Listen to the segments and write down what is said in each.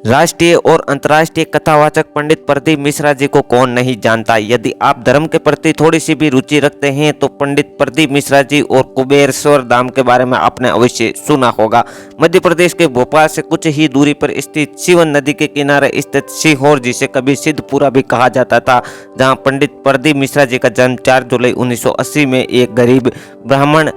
राष्ट्रीय और अंतर्राष्ट्रीय कथावाचक पंडित प्रदीप मिश्रा जी को कौन नहीं जानता। यदि आप धर्म के प्रति थोड़ी सी भी रुचि रखते हैं तो पंडित प्रदीप मिश्रा जी और कुबेरेश्वर धाम के बारे में आपने अवश्य सुना होगा। मध्य प्रदेश के भोपाल से कुछ ही दूरी पर स्थित शिवन नदी के किनारे स्थित सीहोर, जिसे कभी सिद्धपुरा भी कहा जाता था, जहाँ पंडित प्रदीप मिश्रा जी का जन्म 4 जुलाई 1980 में एक गरीब ब्राह्मण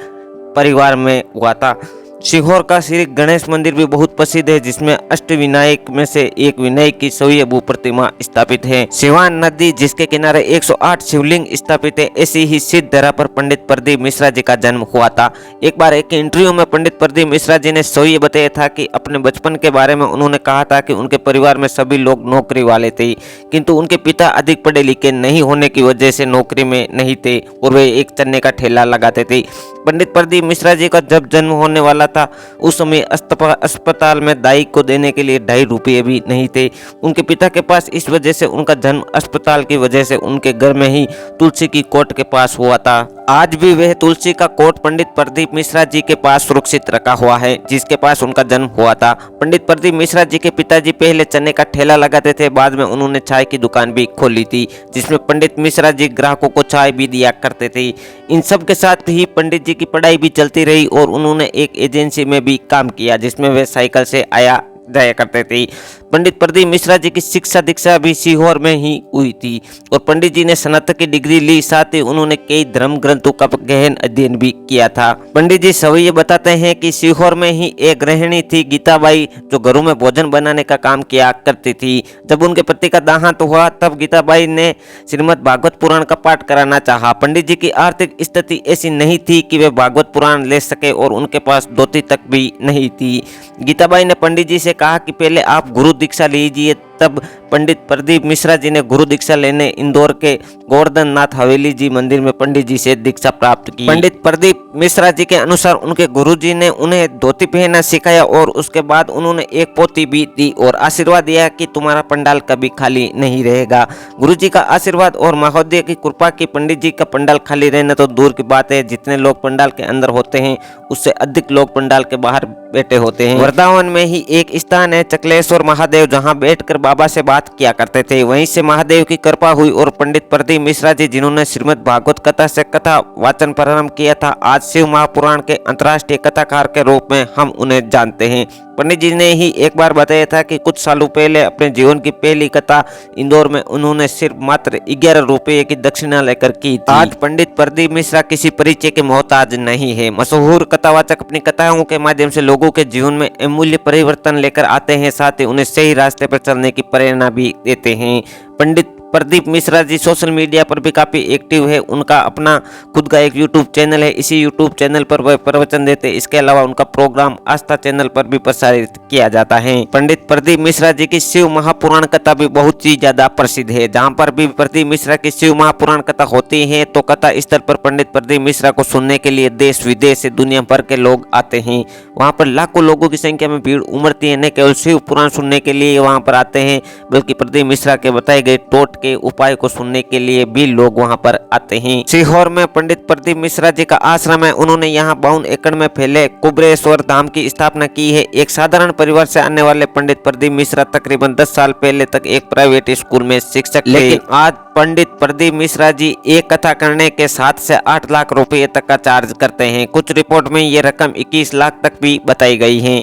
परिवार में हुआ था। सीहोर का श्री गणेश मंदिर भी बहुत प्रसिद्ध है, जिसमें अष्टविनायक में से एक विनायक की स्वयंभू प्रतिमा स्थापित है। सिवान नदी जिसके किनारे 108 शिवलिंग स्थापित है, ऐसी ही सिद्ध धरा पर पंडित प्रदीप मिश्रा जी का जन्म हुआ था। एक बार एक इंटरव्यू में पंडित प्रदीप मिश्रा जी ने स्वयं बताया था कि अपने बचपन के बारे में उन्होंने कहा था कि उनके परिवार में सभी लोग नौकरी वाले थे, किंतु उनके पिता अधिक पढ़े लिखे नहीं होने की वजह से नौकरी में नहीं थे और वे एक चन्ने का ठेला लगाते थे। पंडित प्रदीप मिश्रा जी का जब जन्म होने वाला था उस समय अस्पताल में दाई को देने के लिए 2.5 रुपये भी नहीं थे उनके पिता के पास। इस वजह से उनका जन्म अस्पताल की वजह से उनके घर में ही तुलसी की कोट के पास हुआ था। आज भी वह तुलसी का कोट पंडित प्रदीप मिश्रा जी के पास सुरक्षित रखा हुआ है, जिसके पास उनका जन्म हुआ था। पंडित प्रदीप मिश्रा जी के पिताजी पहले चने का ठेला लगाते थे, बाद में उन्होंने चाय की दुकान भी खोली थी, जिसमें पंडित मिश्रा जी ग्राहकों को चाय भी दिया करते थे। इन सब के साथ ही पंडित जी की पढ़ाई भी चलती रही और उन्होंने एक एजेंसी में भी काम किया, जिसमें वे साइकिल से आया जाया करते थे। पंडित प्रदीप मिश्रा जी की शिक्षा दीक्षा भी सीहोर में ही हुई थी और पंडित जी ने स्नातक की डिग्री ली, साथ ही उन्होंने कई धर्म ग्रंथों का गहन अध्ययन भी किया था। पंडित जी सवैये बताते हैं कि सीहोर में ही एक गृहिणी थी गीताबाई, जो घरों में भोजन बनाने का काम किया करती थी। जब उनके पति का देहांत हुआ तब गीताबाई ने श्रीमद् भागवत पुराण का पाठ कराना चाहा। पंडित जी की आर्थिक स्थिति ऐसी नहीं थी कि वे भागवत पुराण ले सके और उनके पास धोती तक भी नहीं थी। गीताबाई ने पंडित जी से कहा कि पहले आप गुरु दीक्षा लीजिए। तब पंडित प्रदीप मिश्रा जी ने गुरु दीक्षा लेने इंदौर के गोवर्धन नाथ हवेली जी मंदिर में पंडित जी से दीक्षा प्राप्त की। पंडित प्रदीप मिश्रा जी के अनुसार उनके गुरुजी ने उन्हें धोती पहनना सिखाया और उसके बाद उन्होंने एक पोथी भी दी और आशीर्वाद दिया कि तुम्हारा पंडाल कभी खाली नहीं रहेगा। गुरुजी का आशीर्वाद और महोदय की कृपा की पंडित जी का पंडाल खाली रहना तो दूर की बात है, जितने लोग पंडाल के अंदर होते हैं उससे अधिक लोग पंडाल के बाहर बैठे होते हैं। वृंदावन में ही एक स्थान है चकलेश्वर महादेव, जहाँ बैठकर बाबा से बात किया करते थे। वहीं से महादेव की कृपा हुई और पंडित प्रदीप मिश्रा जी, जिन्होंने श्रीमद् भागवत कथा से कथा वाचन प्रारंभ किया था, आज शिव महापुराण के अंतर्राष्ट्रीय कथाकार के रूप में हम उन्हें जानते हैं। पंडित जी ने ही एक बार बताया था कि कुछ सालों पहले अपने जीवन की पहली कथा इंदौर में उन्होंने सिर्फ मात्र 11 रुपये की दक्षिणा लेकर की थी। आज पंडित प्रदीप मिश्रा किसी परिचय के मोहताज नहीं है। मशहूर कथावाचक अपनी कथाओं के माध्यम से लोगों के जीवन में अमूल्य परिवर्तन लेकर आते हैं, साथ ही उन्हें सही रास्ते पर चलने की प्रेरणा भी देते हैं। पंडित प्रदीप मिश्रा जी सोशल मीडिया पर भी काफ़ी एक्टिव है। उनका अपना खुद का एक यूट्यूब चैनल है, इसी यूट्यूब चैनल पर वह प्रवचन देते हैं। इसके अलावा उनका प्रोग्राम आस्था चैनल पर भी प्रसारित किया जाता है। पंडित प्रदीप मिश्रा जी की शिव महापुराण कथा भी बहुत ही ज़्यादा प्रसिद्ध है। जहाँ पर भी प्रदीप मिश्रा की शिव महापुराण कथा होती है तो कथा स्थल पर पंडित प्रदीप मिश्रा को सुनने के लिए देश विदेश से दुनिया भर के लोग आते हैं। वहाँ पर लाखों लोगों की संख्या में भीड़ उमड़ती है। न केवल शिव पुराण सुनने के लिए वहाँ पर आते हैं, बल्कि प्रदीप मिश्रा के बताए गए टोट के उपाय को सुनने के लिए भी लोग वहां पर आते हैं। सीहोर में पंडित प्रदीप मिश्रा जी का आश्रम है। उन्होंने यहां 52 एकड़ में फैले कुबेरेश्वर धाम की स्थापना की है। एक साधारण परिवार से आने वाले पंडित प्रदीप मिश्रा तकरीबन 10 साल पहले तक एक प्राइवेट स्कूल में शिक्षक थे, लेकिन आज पंडित प्रदीप मिश्रा जी एक कथा करने के 7 से 8 लाख रुपए तक का चार्ज करते हैं। कुछ रिपोर्ट में ये रकम 21 लाख तक भी बताई गई है।